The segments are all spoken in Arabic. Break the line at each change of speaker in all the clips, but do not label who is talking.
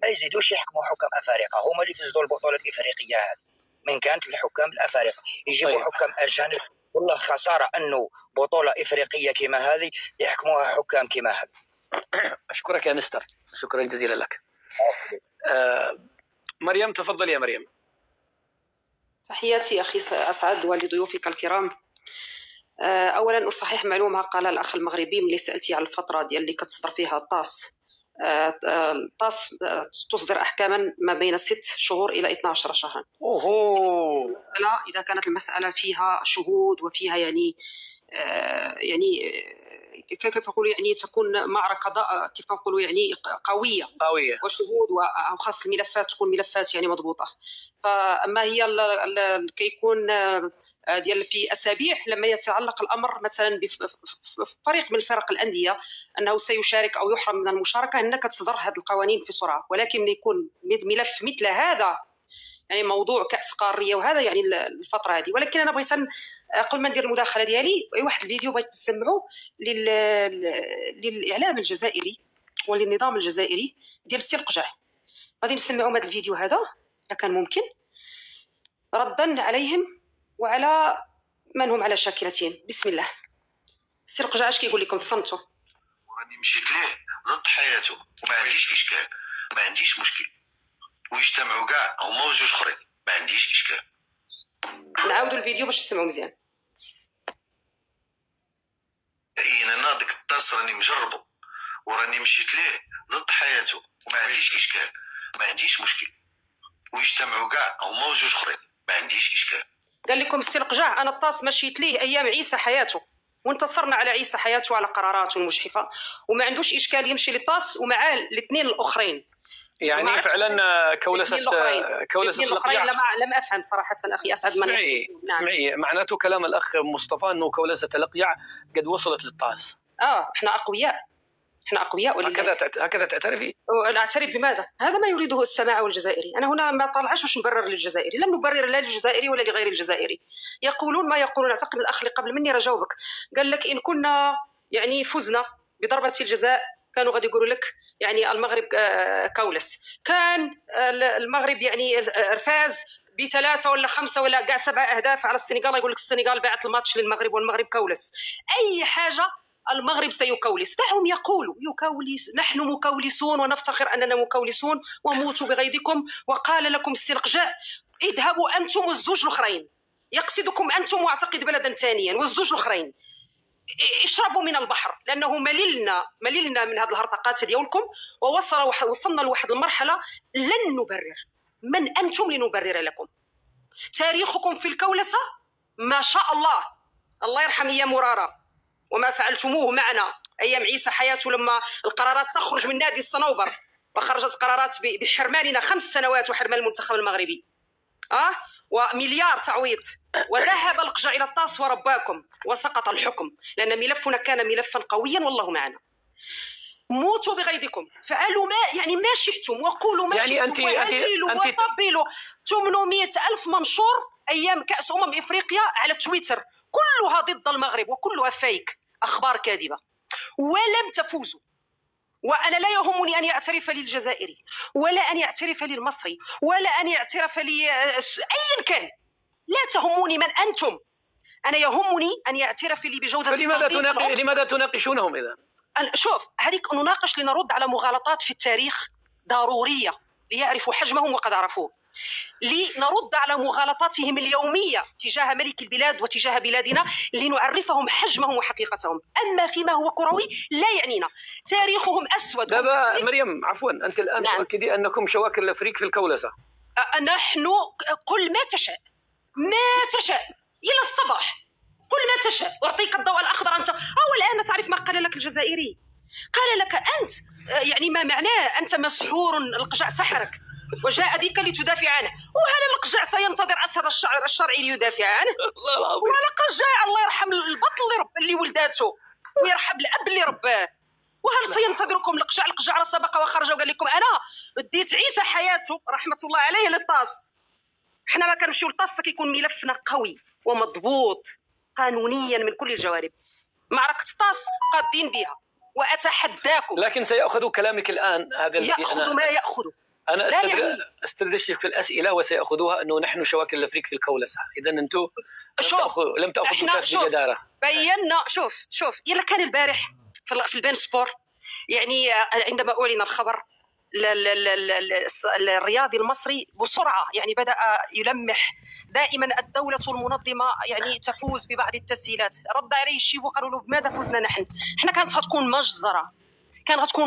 يزيدوش يحكموا حكام افارقه، هما اللي فزدوا البطوله الافريقيه هذه من كانت الحكام الافارقه، يجيبوا
طيب.
حكام اجانب. والله خساره انه بطوله افريقيه كما هذه يحكموها حكام كما هذا.
اشكرك يا مستر، شكرا جزيلا لك. مريم تفضل يا مريم.
تحياتي أخي أسعد ولضيوفك الكرام. أولا أصحح معلومة قال الأخ المغربي ملي سألتي على الفترة ديال اللي كتصدر فيها الطاس. الطاس تصدر أحكاما ما بين 6 شهور إلى 12 شهرا. المسألة إذا كانت المسألة فيها شهود وفيها يعني كيف نقولوا يعني تكون معركة كيف نقولوا يعني قوية وشهود وخاص الملفات تكون ملفات يعني مضبوطة. فأما هي كيكون ديال في أسابيع لما يتعلق الأمر مثلا بفريق من فرق الأندية أنه سيشارك أو يحرم من المشاركة، أنك تصدر هذه القوانين في سرعة. ولكن يكون ملف مثل هذا يعني موضوع كأس قارية وهذا يعني الفترة هذه. ولكن أنا بغيت قبل ما ندير المداخلة ديالي واحد الفيديو بغيت تسمعوا للإعلام الجزائري وللنظام الجزائري ديال السي القجع. غادي نسمعوا هذا الفيديو هذا إذا كان ممكن، ردا عليهم وعلى من هم على شاكلتين. بسم الله. السي القجع اش كيقول لكم؟ تصنتوا.
راني مشيت ليه ضد حياته وما عنديش إشكال، ما عنديش مشكل، ويجتمعوا كاع هما وجوج اخرين، ما عنديش اشكال.
نعاودوا الفيديو باش تسمعوا مزيان.
انا ديك الطاس راني مجربه وراني مشيت ليه ضد حياته وما عنديش اشكال، ما عنديش مشكل، ويجتمعوا كاع هما وجوج اخرين، ما عنديش اشكال.
قال لكم السي القجع انا الطاس مشيت ليه ايام عيسى حياته وانتصرنا على عيسى حياته على قراراته المجحفه، وما عندوش اشكال يمشي للطاس ومعاه الاثنين الاخرين.
يعني فعلا كولسة
الأخرين لم أفهم صراحة أخي أسعد.
اسمعي معناته كلام الأخ مصطفى أنه كولسة الأقيع قد وصلت للطاس.
إحنا أقوياء، إحنا أقوياء.
هكذا تعترفي؟
أعترف بماذا؟ هذا ما يريده السماع والجزائري. أنا هنا ما طالعش باش نبرر للجزائري، لن نبرر لا للجزائري ولا لغير الجزائري. يقولون ما يقولون. أعتقد الأخ اللي قبل مني رجاوبك قال لك إن كنا يعني فزنا بضربة الجزاء كانوا غادي يقولوا لك يعني المغرب كولس، كان المغرب يعني فاز ب3 ولا 5 ولا كاع 7 أهداف على السنغال، يقول لك السنغال باعت الماتش للمغرب والمغرب كولس. أي حاجة المغرب سيكولس. دعهم يقولوا يكولس، نحن مكولسون ونفتخر أننا مكولسون وموتوا بغيظكم. وقال لكم السي القجع اذهبوا أنتم والزوج الأخرين، يقصدكم أنتم واعتقد بلدا ثانيا والزوج الأخرين، اشربوا من البحر لأنه مللنا من هذه الهرطقات ديالكم. ووصلنا لواحد المرحلة لن نبرر. من أنتم لنبرر لكم؟ تاريخكم في الكولسة ما شاء الله، الله يرحم أيام مرارة وما فعلتموه معنا أيام عيسى حياته لما القرارات تخرج من نادي الصنوبر وخرجت قرارات بحرماننا 5 سنوات وحرمان المنتخب المغربي ومليار تعويض، وذهب القجع إلى الطاس ورباكم وسقط الحكم لأن ملفنا كان ملفا قويا والله معنا. موتوا بغيظكم، فعلوا ما شئتم وقولوا ما
يعني
شئتم وهللوا وطبلوا. 800,000 منشور أيام كأس إفريقيا على تويتر كلها ضد المغرب وكلها فيك، أخبار كاذبة، ولم تفوزوا. وأنا لا يهمني أن يعترف لي الجزائري ولا أن يعترف لي المصري ولا أن يعترف لي أيا كان، لا تهموني من أنتم. أنا يهمني أن يعترف لي بجودة
لماذا تناقشونهم إذا؟
شوف هذيك نناقش لنرد على مغالطات في التاريخ ضرورية ليعرفوا حجمهم وقد عرفوه، لنرد على مغالطاتهم اليومية تجاه ملك البلاد وتجاه بلادنا لنعرفهم حجمهم وحقيقتهم. أما فيما هو كروي لا يعنينا، تاريخهم أسود.
دابا مريم عفوا أنت الآن تؤكدي أنكم شواكر الأفريق في الكولسة.
نحن قل ما تشاء إلى الصباح، قل ما تشاء أعطيك الضوء الأخضر. أنت الآن تعرف ما قال لك الجزائري؟ قال لك أنت يعني ما معناه أنت مسحور، القجع سحرك وجاء بك لتدافع عنه. وهل القجع سينتظر أسد الشرعي ليدافع عنه؟ ولقد جاء الله يرحم البطل اللي ولداته ويرحم الأب اللي رباه. وهل سينتظركم القجع على السبق وخرج وقال لكم أنا اديت عيسى حياته رحمة الله عليه للطاس. احنا ما كنمشيو للطاس كيكون ملفنا قوي ومضبوط قانونيا من كل الجوانب. معركة طاس قادين بها وأتحداكم.
لكن سيأخذ كلامك الآن هذا
يأخذ ما يأخذ.
انا
لا يعني
استدرجتك في الاسئله وسياخذوها انه نحن شواكل الافريق في الكولسه، اذا انتم لم تاخذوا كاس بجداره.
بينا. شوف يلا كان البارح في البين سبور يعني عندما اعلن الخبر الرياضي المصري بسرعه يعني بدأ يلمح دائما الدولة المنظمة يعني تفوز ببعض التسهيلات. رد عليه الشيب وقالوا له بماذا فزنا نحن؟ احنا كانت غتكون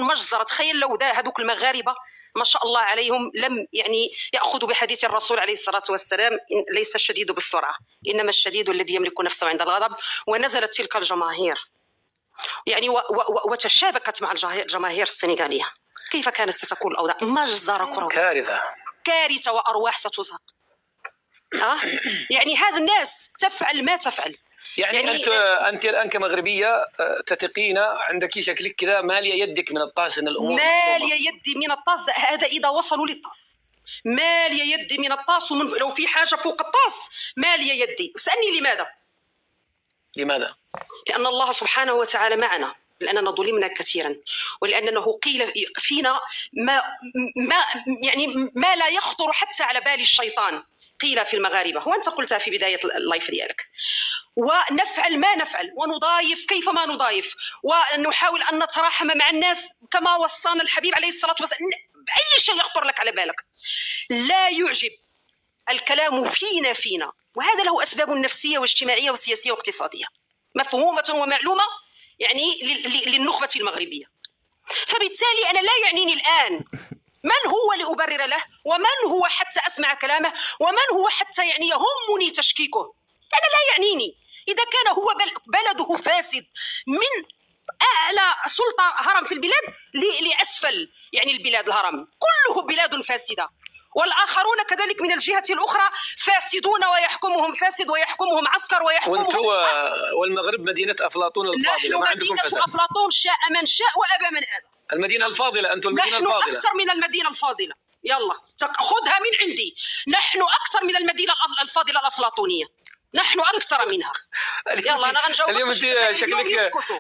مجزرة. تخيل لو هذوك المغاربة ما شاء الله عليهم لم يعني يأخذوا بحديث الرسول عليه الصلاة والسلام ليس الشديد بالسرعة إنما الشديد الذي يملك نفسه عند الغضب. ونزلت تلك الجماهير يعني وتشابكت مع الجماهير السنغالية. كيف كانت ستكون الأوضاع؟ مجزرة كروية، كارثة وأرواح ستزهق. يعني هذا الناس تفعل ما تفعل.
يعني أنت الآن كمغربية تثقين عندك شكلك كذا مالية يدك من الطاس إن الأمور
مالية يدي من الطاس. هذا إذا وصلوا للطاس مالية يدي من الطاس، لو في حاجة فوق الطاس مالية يدي. اسألني لماذا؟ لأن الله سبحانه وتعالى معنا، لأننا ظلمنا كثيرا، ولأنه قيل فينا ما لا يخطر حتى على بال الشيطان. قيل في المغاربة وأنت قلتها في بداية اللايف ديالك. ونفعل ما نفعل ونضايف كيف ما نضايف ونحاول أن نتراحم مع الناس كما وصانا الحبيب عليه الصلاة والسلام. أي شيء يخطر لك على بالك. لا يعجب الكلام فينا، وهذا له أسباب نفسية واجتماعية وسياسية واقتصادية مفهومة ومعلومة يعني للنخبة المغربية. فبالتالي أنا لا يعنيني الآن من هو لأبرر له، ومن هو حتى أسمع كلامه، ومن هو حتى يعني يهمني تشكيكه. أنا لا يعنيني. إذا كان هو بلده فاسد من أعلى سلطة هرم في البلاد لأسفل يعني البلاد الهرم كله بلاد فاسدة، والآخرون كذلك من الجهة الأخرى فاسدون ويحكمهم فاسد ويحكمهم عسكر ويحكمهم.
والمغرب مدينة أفلاطون الفاضلة.
نحن مدينة أفلاطون شاء من شاء وأبى من أبى.
المدينة الفاضلة. أنتم المدينة
نحن
الفاضلة.
أكثر من المدينة الفاضلة. يلا خذها من عندي. نحن أكثر من المدينة الفاضلة الأفلاطونية. نحن أكثر منها. يلا أنا غنجاوبك.
اليوم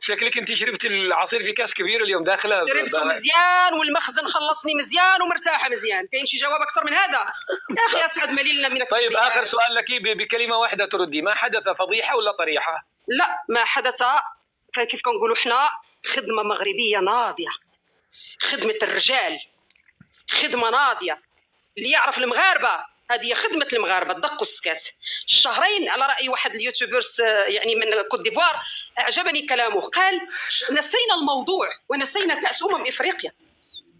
شكلك أنت شربت العصير في كاس كبير اليوم داخله.
شربته مزيان والمخزن خلصني مزيان ومرتاحة مزيان. كاين شي جواب أكثر من هذا؟ يا أخي أسعد مليلنا منك.
طيب آخر سؤال لك بكلمة واحدة تردي. ما حدث فضيحة ولا طريحة؟
لا ما حدث كيف كنقولوا إحنا خدمة مغربية ناضية، خدمة الرجال، خدمة ناضية. اللي يعرف المغاربة هذه خدمة المغاربة الدق والسكات. الشهرين على رأي واحد اليوتيوبرز يعني من كوت ديفوار أعجبني كلامه، قال نسينا الموضوع ونسينا كأس إفريقيا،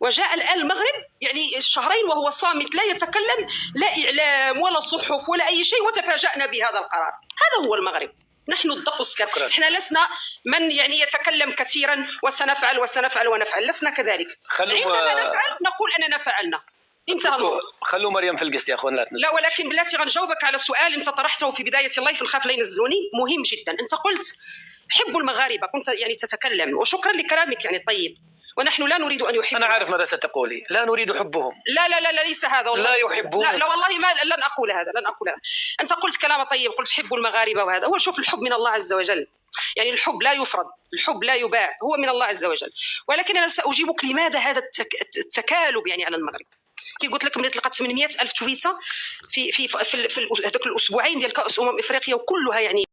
وجاء الآن المغرب يعني الشهرين وهو صامت لا يتكلم لا إعلام ولا صحف ولا أي شيء، وتفاجأنا بهذا القرار. هذا هو المغرب. نحن الدق والسكات. احنا لسنا من يعني يتكلم كثيرا وسنفعل ونفعل. لسنا كذلك. عندما نفعل نقول أننا فعلنا.
خلوا مريم في القسط يا اخوان.
لا ولكن بلاتي غنجاوبك على سؤال انت طرحته في بدايه اللايف، نخاف لا ينزلوني. مهم جدا. انت قلت حب المغاربه، كنت يعني تتكلم وشكرا لكلامك يعني طيب، ونحن لا نريد ان يحبوا.
انا عارف ماذا ستقولي. لا نريد حبهم.
لا ليس هذا والله.
لا يحبون.
لا والله ما لن اقول هذا. انت قلت كلام طيب، قلت حب المغاربه وهذا هو. شوف الحب من الله عز وجل، يعني الحب لا يفرض، الحب لا يباع، هو من الله عز وجل. ولكن انا ساجيبك لماذا هذا التكالب يعني على المغرب. كي قلت لك من تلقى 800,000 تويته في هذوك الاسبوعين ديال كاس افريقيا وكلها يعني